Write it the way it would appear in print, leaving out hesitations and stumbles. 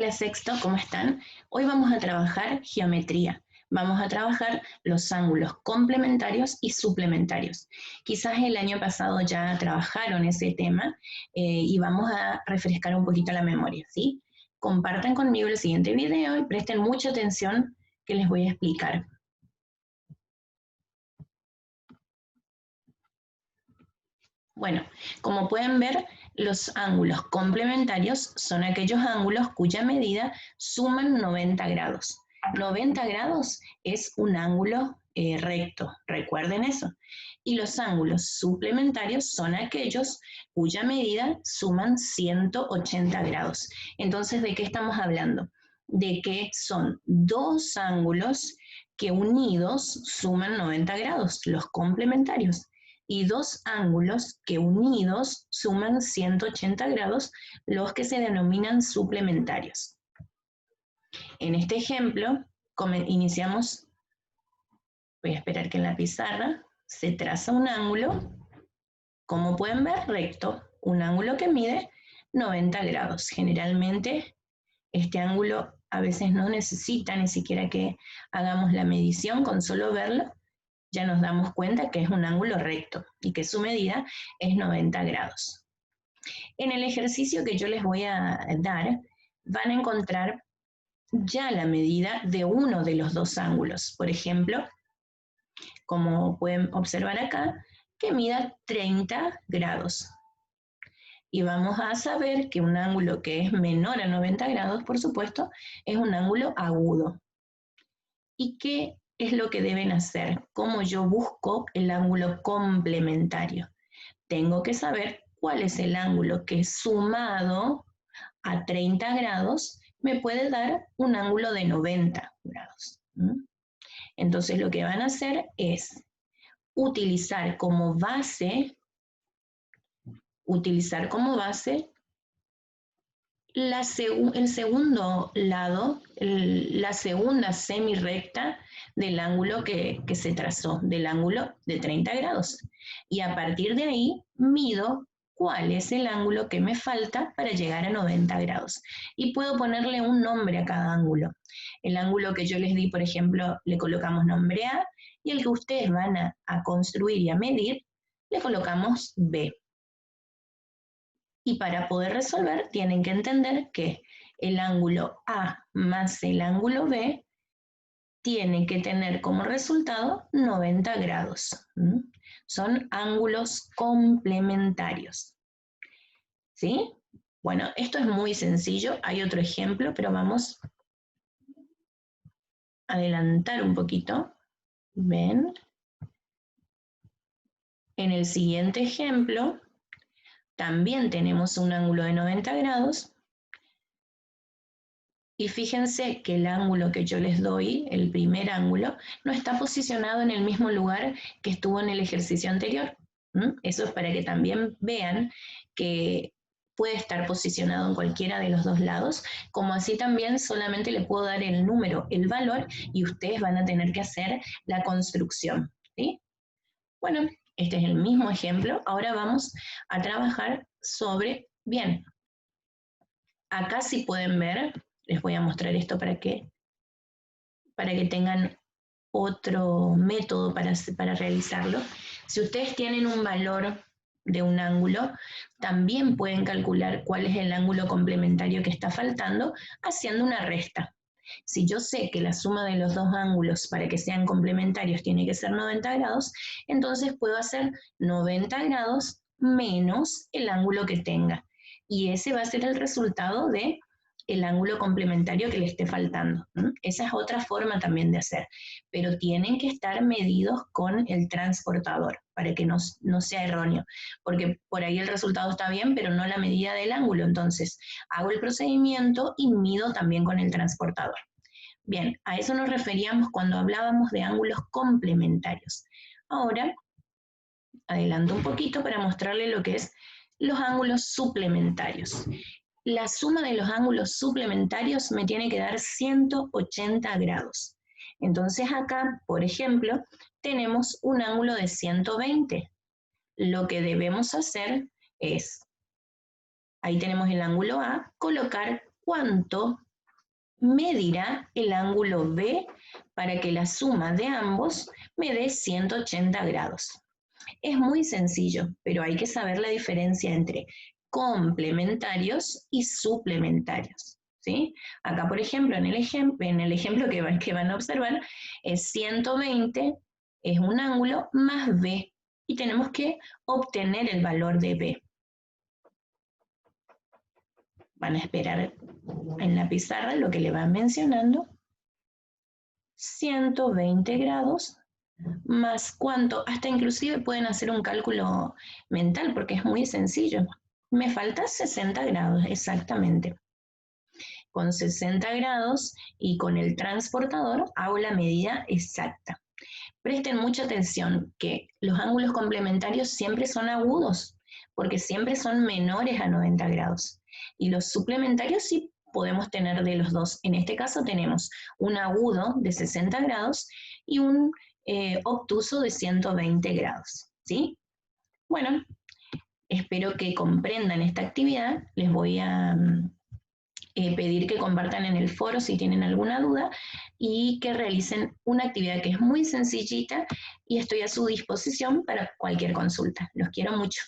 Hola Sexto, ¿cómo están? Hoy vamos a trabajar geometría. Vamos a trabajar los ángulos complementarios y suplementarios. Quizás el año pasado ya trabajaron ese tema y vamos a refrescar un poquito la memoria, ¿sí? Compartan conmigo el siguiente video y presten mucha atención que les voy a explicar. Bueno, como pueden ver, los ángulos complementarios son aquellos ángulos cuya medida suman 90 grados. 90 grados es un ángulo recto, recuerden eso. Y los ángulos suplementarios son aquellos cuya medida suman 180 grados. Entonces, ¿de qué estamos hablando? De que son dos ángulos que unidos suman 90 grados, los complementarios, y dos ángulos que unidos suman 180 grados, los que se denominan suplementarios. En este ejemplo, iniciamos, voy a esperar que en la pizarra se traza un ángulo, como pueden ver, recto, un ángulo que mide 90 grados. Generalmente este ángulo a veces no necesita ni siquiera que hagamos la medición, con solo verlo ya nos damos cuenta que es un ángulo recto y que su medida es 90 grados. En el ejercicio que yo les voy a dar, van a encontrar ya la medida de uno de los dos ángulos. Por ejemplo, como pueden observar acá, que mida 30 grados. Y vamos a saber que un ángulo que es menor a 90 grados, por supuesto, es un ángulo agudo. ¿Y qué es lo que deben hacer? ¿Cómo yo busco el ángulo complementario? Tengo que saber cuál es el ángulo que sumado a 30 grados me puede dar un ángulo de 90 grados. Entonces lo que van a hacer es utilizar como base el segundo lado, la segunda semirrecta del ángulo que se trazó, del ángulo de 30 grados. Y a partir de ahí mido cuál es el ángulo que me falta para llegar a 90 grados. Y puedo ponerle un nombre a cada ángulo. El ángulo que yo les di, por ejemplo, le colocamos nombre A, y el que ustedes van a construir y a medir, le colocamos B. Y para poder resolver tienen que entender que el ángulo A más el ángulo B tiene que tener como resultado 90 grados. Son ángulos complementarios. ¿Sí? Bueno, esto es muy sencillo. Hay otro ejemplo, pero vamos a adelantar un poquito. ¿Ven? En el siguiente ejemplo, también tenemos un ángulo de 90 grados. Y fíjense que el ángulo que yo les doy, el primer ángulo, no está posicionado en el mismo lugar que estuvo en el ejercicio anterior. Eso es para que también vean que puede estar posicionado en cualquiera de los dos lados, como así también solamente le puedo dar el número, el valor, y ustedes van a tener que hacer la construcción. ¿Sí? Bueno, este es el mismo ejemplo. Ahora vamos a trabajar sobre, bien, acá sí pueden ver, les voy a mostrar esto para que tengan otro método para realizarlo. Si ustedes tienen un valor de un ángulo, también pueden calcular cuál es el ángulo complementario que está faltando haciendo una resta. Si yo sé que la suma de los dos ángulos para que sean complementarios tiene que ser 90 grados, entonces puedo hacer 90 grados menos el ángulo que tenga. Y ese va a ser el resultado de el ángulo complementario que le esté faltando. Esa es otra forma también de hacer, pero tienen que estar medidos con el transportador para que no sea erróneo, porque por ahí el resultado está bien, pero no la medida del ángulo. Entonces hago el procedimiento y mido también con el transportador. Bien, a eso nos referíamos cuando hablábamos de ángulos complementarios. Ahora adelanto un poquito para mostrarles lo que es los ángulos suplementarios. La suma de los ángulos suplementarios me tiene que dar 180 grados. Entonces acá, por ejemplo, tenemos un ángulo de 120. Lo que debemos hacer es, ahí tenemos el ángulo A, colocar cuánto medirá el ángulo B para que la suma de ambos me dé 180 grados. Es muy sencillo, pero hay que saber la diferencia entre complementarios y suplementarios. ¿Sí? Acá, por ejemplo, en el ejemplo que van a observar, es 120 es un ángulo más B y tenemos que obtener el valor de B. Van a esperar en la pizarra lo que le van mencionando. 120 grados más cuánto, hasta inclusive pueden hacer un cálculo mental porque es muy sencillo. Me falta 60 grados, exactamente. Con 60 grados y con el transportador hago la medida exacta. Presten mucha atención que los ángulos complementarios siempre son agudos, porque siempre son menores a 90 grados. Y los suplementarios sí podemos tener de los dos. En este caso tenemos un agudo de 60 grados y un obtuso de 120 grados. ¿Sí? Bueno, espero que comprendan esta actividad. Les voy a pedir que compartan en el foro si tienen alguna duda y que realicen una actividad que es muy sencillita y estoy a su disposición para cualquier consulta. Los quiero mucho.